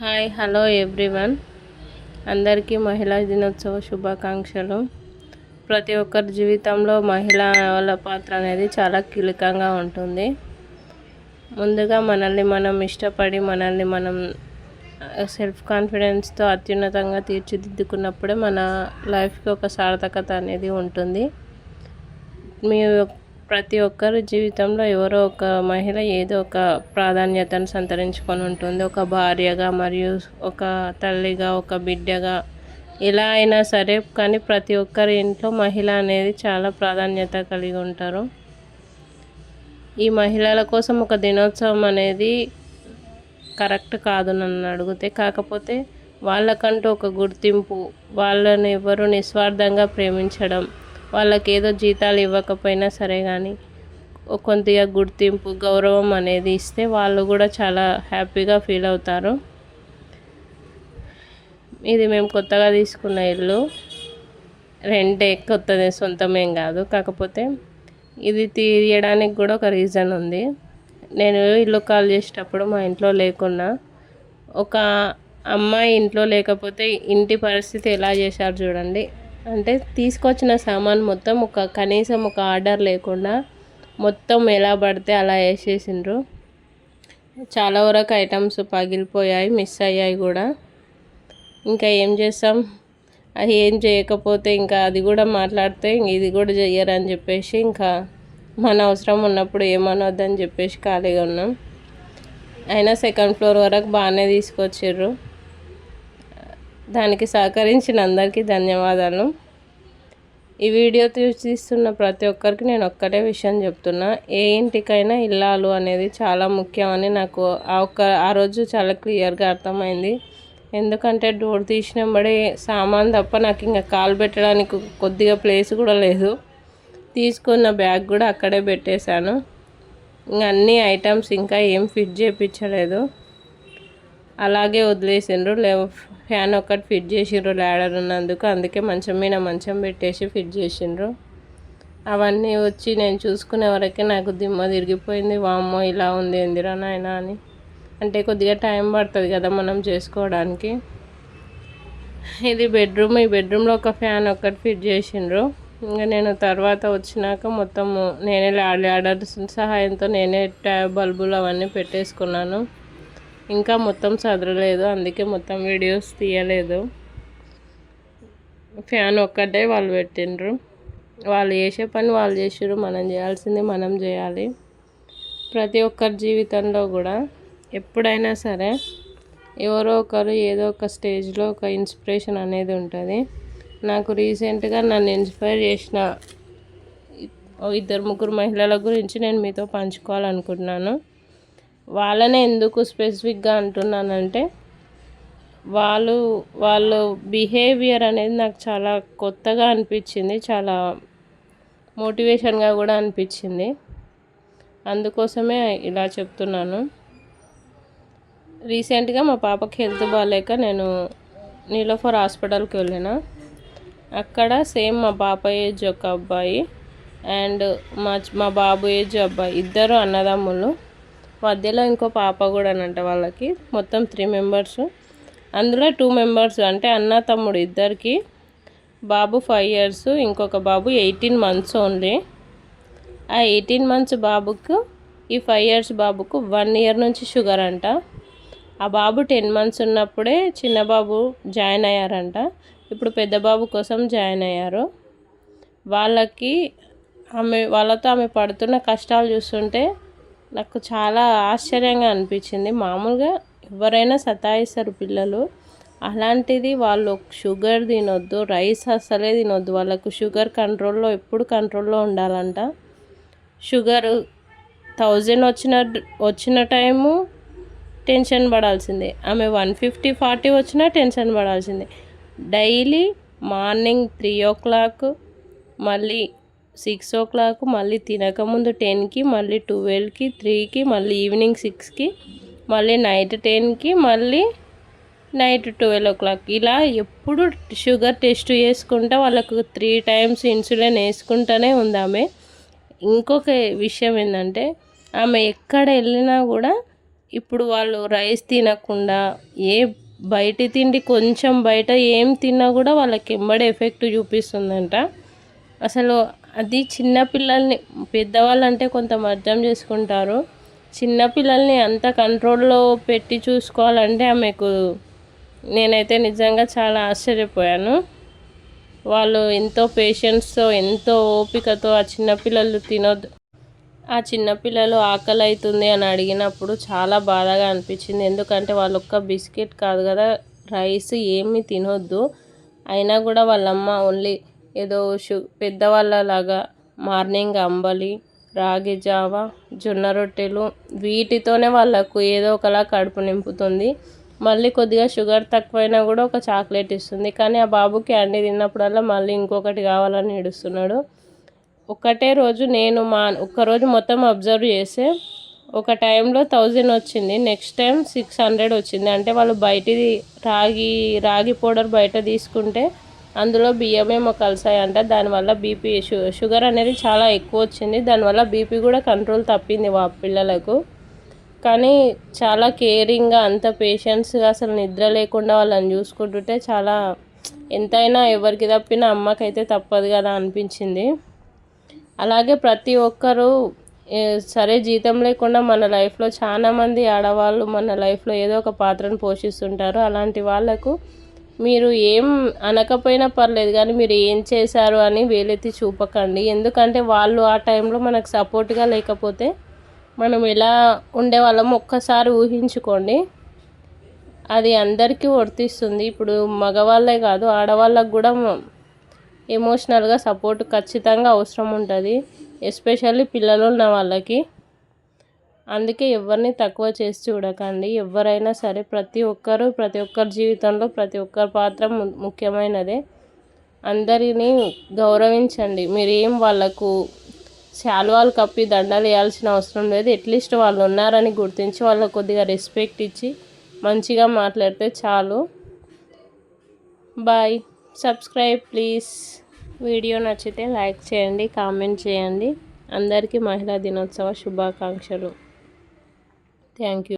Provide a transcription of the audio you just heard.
Hi hello everyone, అందరికీ మహిళా దినోత్సవ శుభాకాంక్షలు. ప్రతి ఒక్కరి జీవితంలో మహిళల పాత్ర అనేది చాలా కీలకంగా ఉంటుంది. ముందుగా మనల్ని మనం ఇష్టపడి మనల్ని మనం సెల్ఫ్ కాన్ఫిడెన్స్తో అత్యున్నతంగా తీర్చిదిద్దుకున్నప్పుడే మన లైఫ్కి ఒక సార్థకత అనేది ఉంటుంది. మీ ప్రతి ఒక్కరి జీవితంలో ఎవరో ఒక మహిళ ఏదో ఒక ప్రాధాన్యతను సంతరించుకొని ఉంటుంది. ఒక భార్యగా, మరియు ఒక తల్లిగా, ఒక బిడ్డగా, ఎలా అయినా సరే, కానీ ప్రతి ఒక్కరి ఇంట్లో మహిళ అనేది చాలా ప్రాధాన్యత కలిగి ఉంటారు. ఈ మహిళల కోసం ఒక దినోత్సవం అనేది కరెక్ట్ కాదు నన్ను అడిగితే. కాకపోతే వాళ్ళకంటూ ఒక గుర్తింపు, వాళ్ళని ఎవరు నిస్వార్థంగా ప్రేమించడం, వాళ్ళకి ఏదో జీతాలు ఇవ్వకపోయినా సరే కానీ కొద్దిగా గుర్తింపు, గౌరవం అనేది ఇస్తే వాళ్ళు కూడా చాలా హ్యాపీగా ఫీల్ అవుతారు. ఇది మేము కొత్తగా తీసుకున్న ఇల్లు, రెంటే, కొత్తది సొంతమేం కాదు. కాకపోతే ఇది తీయడానికి కూడా ఒక రీజన్ ఉంది. నేను ఇల్లు కాల్ చేసేటప్పుడు మా ఇంట్లో లేకున్నా, ఒక అమ్మాయి ఇంట్లో లేకపోతే ఇంటి పరిస్థితి ఎలా చేశారు చూడండి. అంటే తీసుకొచ్చిన సామాన్ మొత్తం కనీసం ఒక ఆర్డర్ లేకుండా మొత్తం ఎలా పడితే అలా వేసేసిండ్రు. చాలా వరకు ఐటమ్స్ పగిలిపోయాయి, మిస్ అయ్యాయి కూడా. ఇంకా ఏం చేస్తాం, అది ఏం చేయకపోతే ఇంకా అది కూడా మాట్లాడితే ఇది కూడా చెయ్యరని చెప్పేసి ఇంకా మన అవసరం ఉన్నప్పుడు ఏమనొద్దని చెప్పేసి ఖాళీగా ఉన్నాం. అయినా సెకండ్ ఫ్లోర్ వరకు బాగానే తీసుకొచ్చిర్రు. దానికి సహకరించిన అందరికీ ధన్యవాదాలు. ఈ వీడియో తీస్తున్న ప్రతి ఒక్కరికి నేను ఒక్కటే విషయం చెప్తున్నా, ఏ ఇంటికైనా ఇల్లాలు అనేది చాలా ముఖ్యమని నాకు ఆ రోజు చాలా క్లియర్గా అర్థమైంది. ఎందుకంటే డోర్ తీసినప్పుడే సామాన్ తప్ప నాకు ఇంకా కాలు పెట్టడానికి కొద్దిగా ప్లేస్ కూడా లేదు. తీసుకున్న బ్యాగ్ కూడా అక్కడే పెట్టేశాను. ఇంకా అన్ని ఐటమ్స్ ఇంకా ఏం ఫిట్ చేయించలేదు, అలాగే వదిలేసిండ్రు. ఫ్యాన్ ఒక్కటి ఫిట్ చేసిండ్రు ల్యాడర్ ఉన్నందుకు, అందుకే మంచం మీద మంచం పెట్టేసి ఫిట్ చేసిండ్రు. అవన్నీ వచ్చి నేను చూసుకునే వరకే నాకు దిమ్మ తిరిగిపోయింది. వామ్మో, ఇలా ఉంది ఏందిరా నాయనా అని. అంటే కొద్దిగా టైం పడుతుంది కదా మనం చేసుకోవడానికి. ఇది బెడ్రూమ్. ఈ బెడ్రూమ్లో ఒక ఫ్యాన్ ఒక్కటి ఫిట్ చేసిండ్రు. ఇంకా నేను తర్వాత వచ్చినాక మొత్తము నేనే ల్యాడర్ సహాయంతో నేనే బల్బులు అవన్నీ పెట్టేసుకున్నాను. ఇంకా మొత్తం చదరలేదు, అందుకే మొత్తం వీడియోస్ తీయలేదు. ఫ్యాన్ ఒక్కటే వాళ్ళు పెట్టిండ్రు. వాళ్ళు చేసే పని వాళ్ళు చేసారు, మనం చేయాల్సింది మనం చేయాలి. ప్రతి ఒక్కరి జీవితంలో కూడా ఎప్పుడైనా సరే ఎవరో ఒకరు ఏదో ఒక స్టేజ్లో ఒక ఇన్స్పిరేషన్ అనేది ఉంటుంది. నాకు రీసెంట్గా నన్ను ఇన్స్పైర్ చేసిన 2-3 మహిళల గురించి నేను మీతో పంచుకోవాలనుకుంటున్నాను. వాళ్ళనే ఎందుకు స్పెసిఫిక్గా అంటున్నానంటే, వాళ్ళ బిహేవియర్ అనేది నాకు చాలా కొత్తగా అనిపించింది, చాలా మోటివేషన్గా కూడా అనిపించింది. అందుకోసమే ఇలా చెప్తున్నాను. రీసెంట్గా మా పాపకి హెల్త్ బాగాలేక నేను నీలోఫర్ హాస్పిటల్కి వెళ్ళిన. అక్కడ సేమ్ మా పాప ఏజ్ ఒక అబ్బాయి అండ్ మా బాబు ఏజ్ అబ్బాయి, ఇద్దరు అన్నదమ్ములు. మధ్యలో ఇంకో పాప కూడా అనంట. వాళ్ళకి మొత్తం 3 మెంబర్స్. అందులో 2 మెంబర్స్ అంటే అన్న తమ్ముడు ఇద్దరికి. బాబు 5 years, ఇంకొక బాబు 18 months ఓన్లీ. ఆ 18 months బాబుకు, ఈ 5 years బాబుకు 1 year నుంచి షుగర్ అంట. ఆ బాబు 10 months ఉన్నప్పుడే చిన్న బాబు జాయిన్ అయ్యారంట. ఇప్పుడు పెద్ద బాబు కోసం జాయిన్ అయ్యారు. వాళ్ళతో ఆమె పడుతున్న కష్టాలు చూస్తుంటే నాకు చాలా ఆశ్చర్యంగా అనిపించింది. మామూలుగా ఎవరైనా సతాయిస్తారు పిల్లలు, అలాంటిది వాళ్ళు షుగర్ తినొద్దు, రైస్ అసలే తినొద్దు. వాళ్ళకు షుగర్ ఎప్పుడు కంట్రోల్లో ఉండాలంట. షుగర్ 1000 వచ్చిన టైము టెన్షన్ పడాల్సిందే. ఆమె 150-140 వచ్చినా టెన్షన్ పడాల్సిందే. డైలీ మార్నింగ్ 3 o'clock, మళ్ళీ 6 o'clock, మళ్ళీ తినకముందు 10కి, మళ్ళీ 12కి, 3కి, మళ్ళీ ఈవినింగ్ 6కి, మళ్ళీ నైట్ 10కి, మళ్ళీ నైట్ 12 o'clock. ఇలా ఎప్పుడు షుగర్ టెస్ట్ చేసుకుంటా వాళ్ళకు 3 times ఇన్సులిన్ వేసుకుంటూనే ఉంది ఆమె. ఇంకొక విషయం ఏంటంటే, ఆమె ఎక్కడ వెళ్ళినా కూడా ఇప్పుడు వాళ్ళు రైస్ తినకుండా ఏ బయటి తిండి కొంచెం బయట ఏం తిన్నా కూడా వాళ్ళకి ఎంబడి ఎఫెక్ట్ చూపిస్తుందంట. అసలు అది చిన్నపిల్లల్ని, పెద్దవాళ్ళు అంటే కొంత అర్థం చేసుకుంటారు, చిన్నపిల్లల్ని అంత కంట్రోల్లో పెట్టి చూసుకోవాలంటే ఆమెకు నేనైతే నిజంగా చాలా ఆశ్చర్యపోయాను. వాళ్ళు ఎంతో పేషెన్స్తో, ఎంతో ఓపికతో ఆ చిన్నపిల్లలు తినొద్దు, ఆ చిన్నపిల్లలు ఆకలి అవుతుంది అని అడిగినప్పుడు చాలా బాధగా అనిపించింది. ఎందుకంటే వాళ్ళు ఒక్క బిస్కెట్ కాదు కదా, రైస్ ఏమీ తినొద్దు, అయినా కూడా వాళ్ళమ్మ ఓన్లీ ఏదో పెద్దవాళ్ళలాగా మార్నింగ్ అంబలి, రాగి జావ, జొన్న రొట్టెలు వీటితోనే వాళ్ళకు ఏదో ఒకలా కడుపు నింపుతుంది. మళ్ళీ కొద్దిగా షుగర్ తక్కువైనా కూడా ఒక చాక్లెట్ ఇస్తుంది. కానీ ఆ బాబు క్యాండీ తిన్నప్పుడల్లా మళ్ళీ ఇంకొకటి కావాలని ఏడుస్తున్నాడు. ఒకటే రోజు నేను ఒక్కరోజు మొత్తం అబ్జర్వ్ చేస్తే ఒక టైంలో 1000 వచ్చింది, నెక్స్ట్ టైం 600 వచ్చింది. అంటే వాళ్ళు బయటిది రాగి పౌడర్ బయట తీసుకుంటే అందులో బియ్యమేమో కలిసాయంట. దానివల్ల బీపీ షుగర్ అనేది చాలా ఎక్కువ వచ్చింది. దానివల్ల బీపీ కూడా కంట్రోల్ తప్పింది పిల్లలకు. కానీ చాలా కేరింగ్గా, అంత పేషెన్స్గా, అసలు నిద్ర లేకుండా వాళ్ళని చూసుకుంటుంటే చాలా, ఎంతైనా ఎవరికి తప్పినా అమ్మకైతే తప్పదు కదా అనిపించింది. అలాగే ప్రతి ఒక్కరూ సరే జీతం లేకుండా మన లైఫ్లో చాలామంది ఆడవాళ్ళు మన లైఫ్లో ఏదో ఒక పాత్రను పోషిస్తుంటారు. అలాంటి వాళ్ళకు మీరు ఏం అనకపోయినా పర్లేదు, కానీ మీరు ఏం చేశారు అని వేలెత్తి చూపకండి. ఎందుకంటే వాళ్ళు ఆ టైంలో మనకు సపోర్ట్గా లేకపోతే మనం ఎలా ఉండేవాళ్ళము ఒక్కసారి ఊహించుకోండి. అది అందరికీ వర్తిస్తుంది. ఇప్పుడు మగవాళ్ళే కాదు, ఆడవాళ్ళకు కూడా ఎమోషనల్గా సపోర్ట్ ఖచ్చితంగా అవసరం ఉంటుంది, ఎస్పెషల్లీ పిల్లలు ఉన్న వాళ్ళకి. అందుకే ఎవరిని తక్కువ చేసి చూడకండి. ఎవరైనా సరే ప్రతి ఒక్కరి జీవితంలో ప్రతి ఒక్కరి పాత్ర ముఖ్యమైనదే. అందరినీ గౌరవించండి. మీరేం వాళ్ళకు శాలువాలు కప్పి దండలు వేయాల్సిన అవసరం లేదు. అట్లీస్ట్ వాళ్ళు ఉన్నారని గుర్తించి వాళ్ళకు కొద్దిగా రెస్పెక్ట్ ఇచ్చి మంచిగా మాట్లాడితే చాలు. బాయ్. Subscribe please. వీడియో నచ్చితే లైక్ చేయండి, కామెంట్ చేయండి. అందరికీ మహిళా దినోత్సవ శుభాకాంక్షలు. Thank you.